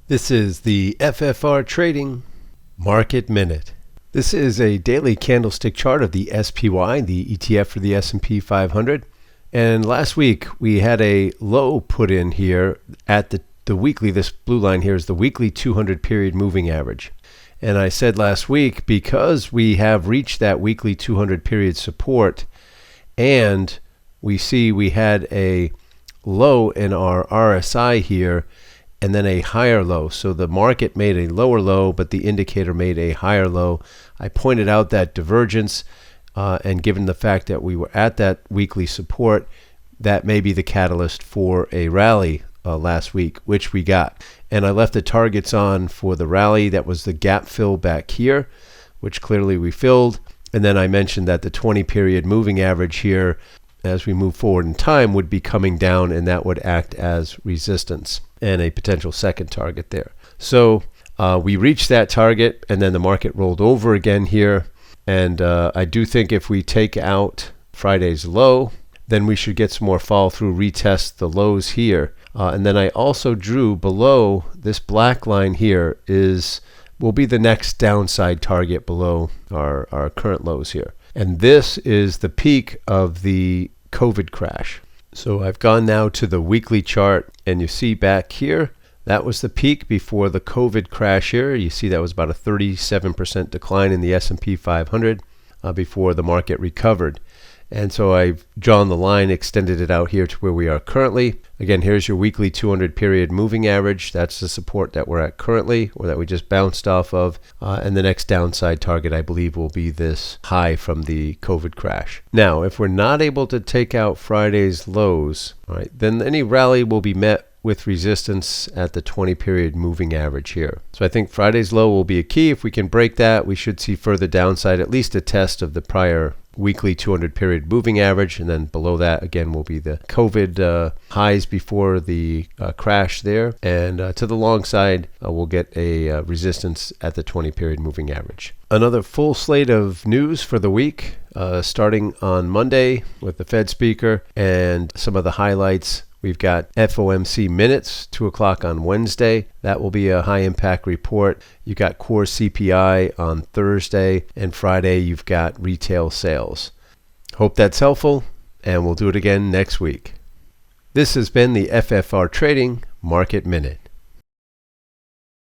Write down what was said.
This is the FFR Trading Market Minute. This is a daily candlestick chart of the SPY, the ETF for the S&P 500. And last week we had a low put in here at the weekly. This blue line here is the weekly 200 period moving average. And I said last week, because we have reached that weekly 200 period support and we see we had a low in our RSI here and then a higher low. So the market made a lower low, but the indicator made a higher low. I pointed out that divergence, and given the fact that we were at that weekly support, that may be the catalyst for a rally last week, which we got. And I left the targets on for the rally. That was the gap fill back here, which clearly we filled. And then I mentioned that the 20 period moving average here, as we move forward in time, would be coming down, and that would act as resistance and a potential second target there. So we reached that target, and then the market rolled over again here. And I do think if we take out Friday's low, then we should get some more follow through, retest the lows here. And then I also drew below this black line here will be the next downside target below our current lows here. And this is the peak of the COVID crash. So I've gone now to the weekly chart, and you see back here, that was the peak before the COVID crash here. You see that was about a 37% decline in the S&P 500 before the market recovered. And so I've drawn the line, extended it out here to where we are currently. Again, here's your weekly 200 period moving average. That's the support that we're at currently, or that we just bounced off of. And the next downside target, I believe, will be this high from the COVID crash. Now, if we're not able to take out Friday's lows, all right, then any rally will be met with resistance at the 20 period moving average here. So I think Friday's low will be a key. If we can break that, we should see further downside, at least a test of the prior weekly 200 period moving average, and then below that again will be the COVID highs before the crash there, and to the long side we'll get a resistance at the 20 period moving average. Another full slate of news for the week, starting on Monday with the Fed speaker and some of the highlights. We've got FOMC minutes, 2 o'clock on Wednesday. That will be a high impact report. You've got core CPI on Thursday, and Friday you've got retail sales. Hope that's helpful, and we'll do it again next week. This has been the FFR Trading Market Minute.